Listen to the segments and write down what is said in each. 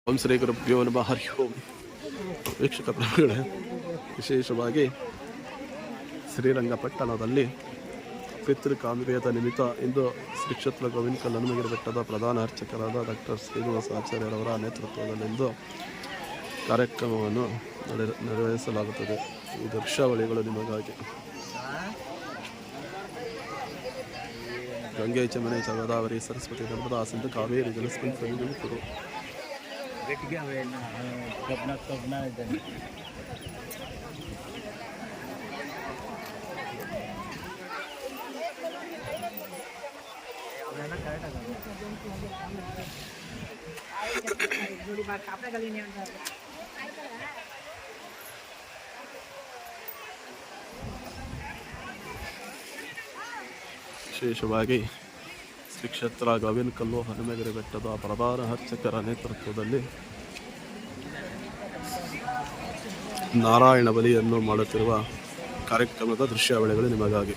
ಓಂ ಶ್ರೀ ಗುರುಭ್ಯೋ ನಮಃ ಹರಿ ಓಂ. ವೀಕ್ಷಕ ಪ್ರಭುಗಳೇ, ವಿಶೇಷವಾಗಿ ಶ್ರೀರಂಗಪಟ್ಟಣದಲ್ಲಿ ಪಿತೃಕಾಮ್ಯದ ನಿಮಿತ್ತ ಇಂದು ಶ್ರೀ ಕ್ಷೇತ್ರ ಗೋವಿನಕಲ್ ಹನುಮಗಿರಿ ಬೆಟ್ಟದ ಪ್ರಧಾನ ಅರ್ಚಕರಾದ ಡಾಕ್ಟರ್ ಶ್ರೀನಿವಾಸ ಆಚಾರ್ಯರವರ ನೇತೃತ್ವದಲ್ಲಿಂದು ಕಾರ್ಯಕ್ರಮವನ್ನು ನೆರವೇರಿಸಲಾಗುತ್ತದೆ. ಈ ದೃಶ್ಯಾವಳಿಗಳು ನಿಮಗಾಗಿ. ಗಂಗೆ ಚಮನೆ ಗೋದಾವರಿ ಸರಸ್ವತಿ ನರ್ಮದಾ ಸಿಂಧು ಕಾವೇರಿ ಜಲಸ್ಪಂದ ಸರಿಗಳು ಕೊಡು. ವಿಶೇಷವಾಗಿ ಶ್ರೀ ಕ್ಷೇತ್ರ ಗೋವಿನಕಲ್ಲು ಹನುಮಗಿರಿ ಬೆಟ್ಟದ ಪ್ರಧಾನ ಅರ್ಚಕರ ನೇತೃತ್ವದಲ್ಲಿ ನಾರಾಯಣ ಬಲಿಯನ್ನು ಮಾಡುತ್ತಿರುವ ಕಾರ್ಯಕ್ರಮದ ದೃಶ್ಯಾವಳಿಗಳು ನಿಮಗಾಗಿ.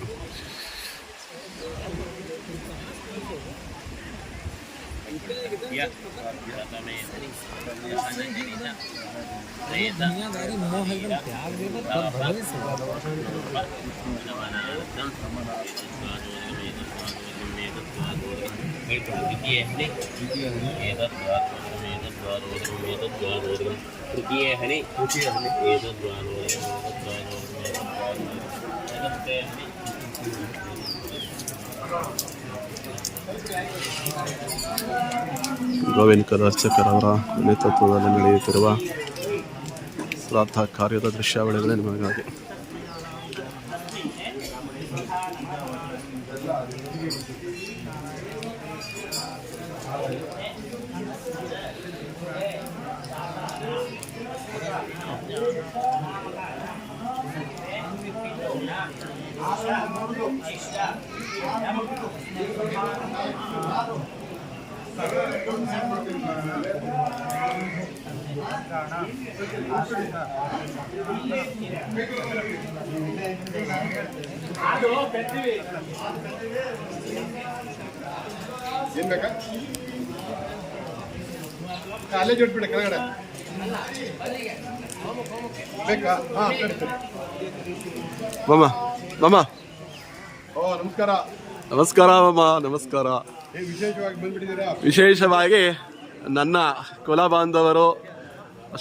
ಗೋವಿನಕಲ್ ಅರ್ಚಕರವರ ನೇತೃತ್ವದಲ್ಲಿ ನಡೆಯುತ್ತಿರುವ ಶ್ರಾದ್ದ ಕಾರ್ಯದ ದೃಶ್ಯಾವಳಿಗಳೇ ನಿಮಗಾಗಿ. ಏನ್ ಬೇಕಾ ಕಾಲೇಜ್ ಹೊಟ್ಬಿಡ ಕೆಳಗಡೆ ಬೇಕಾ? ಮಾಮ ಮಾಮ ಓ ನಮಸ್ಕಾರ. ನಮಸ್ಕಾರ ಮಾಮ, ನಮಸ್ಕಾರ. ವಿಶೇಷವಾಗಿ ಬಂದ್ಬಿಟ್ಟಿದ್ದೀರಾ? ವಿಶೇಷವಾಗಿ ನನ್ನ ಕುಲ ಬಾಂಧವರು,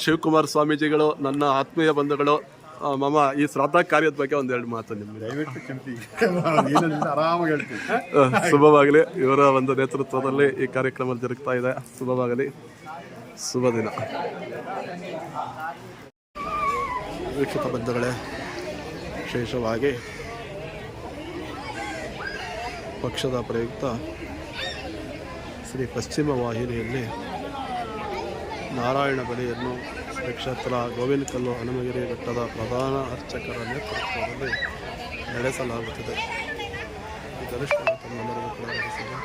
ಶಿವಕುಮಾರ್ ಸ್ವಾಮೀಜಿಗಳು, ನನ್ನ ಆತ್ಮೀಯ ಬಂಧುಗಳು. ಮಾಮ, ಈ ಶ್ರಾದ್ದ ಕಾರ್ಯದ ಬಗ್ಗೆ ಒಂದೆರಡು ಮಾತು ನಿಮಗೆ. ದಯವಿಟ್ಟು ಕ್ಷಮಿಸಿ, ಆರಾಮಾಗಿ ಹೇಳ್ತೀನಿ. ಶುಭವಾಗಲಿ. ಇವರ ಒಂದು ನೇತೃತ್ವದಲ್ಲಿ ಈ ಕಾರ್ಯಕ್ರಮ ಜರುಗ್ತಾ ಇದೆ. ಶುಭವಾಗಲಿ, ಶುಭ ದಿನ. ವೀಕ್ಷಕ ಬಂಧುಗಳೇ, ವಿಶೇಷವಾಗಿ ಪಕ್ಷದ ಪ್ರಯುಕ್ತ ಶ್ರೀ ಪಶ್ಚಿಮ ವಾಹಿನಿಯಲ್ಲಿ ನಾರಾಯಣ ಬಲಿಯನ್ನು ಶ್ರೀ ಕ್ಷೇತ್ರ ಗೋವಿನಕಲ್ಲು ಹನುಮಗಿರಿ ಬೆಟ್ಟದ ಪ್ರಧಾನ ಅರ್ಚಕರ ನೇತೃತ್ವದಲ್ಲಿ ನಡೆಸಲಾಗುತ್ತದೆ. ಈ ದರ್ಶನ ತಮ್ಮೆಲ್ಲರಿಗೂ ಕೂಡ ನಡೆಸಿದೆ.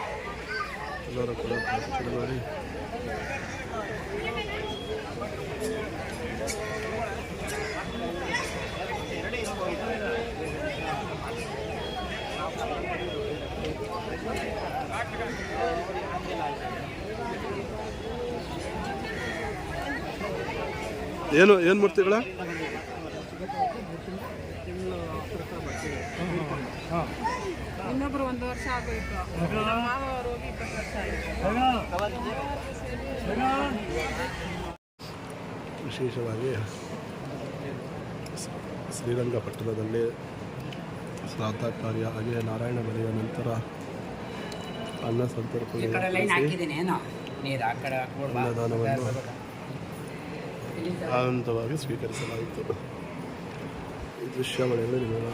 ಎಲ್ಲರೂ ಕೂಡ ಪ್ರಾರ್ಥನೆ ಮಾಡಿ ಏನು ಮೂರ್ತಿಗಳ ಇನ್ನೊಬ್ರು 1 ವರ್ಷ ಆಗೋಯ್ತು. ಮಾವರು 20 ವರ್ಷ ಆಯಿತು. ವಿಶೇಷವಾಗಿ ಶ್ರೀರಂಗಪಟ್ಟಣದಲ್ಲಿ ಶ್ರಾದ್ದ ಕಾರ್ಯ ಹಾಗೆ ನಾರಾಯಣ ಬಲಿಯ ನಂತರ ಅನ್ನ ಸಂತರ್ಪಣೆ ಅನ್ನದಾನವನ್ನು ಆನಂದವಾಗಿ ಸ್ವೀಕರಿಸಲಾಯಿತು. ಈ ದೃಶ್ಯಾವಳಿಗಳು ನಿಮಗೆ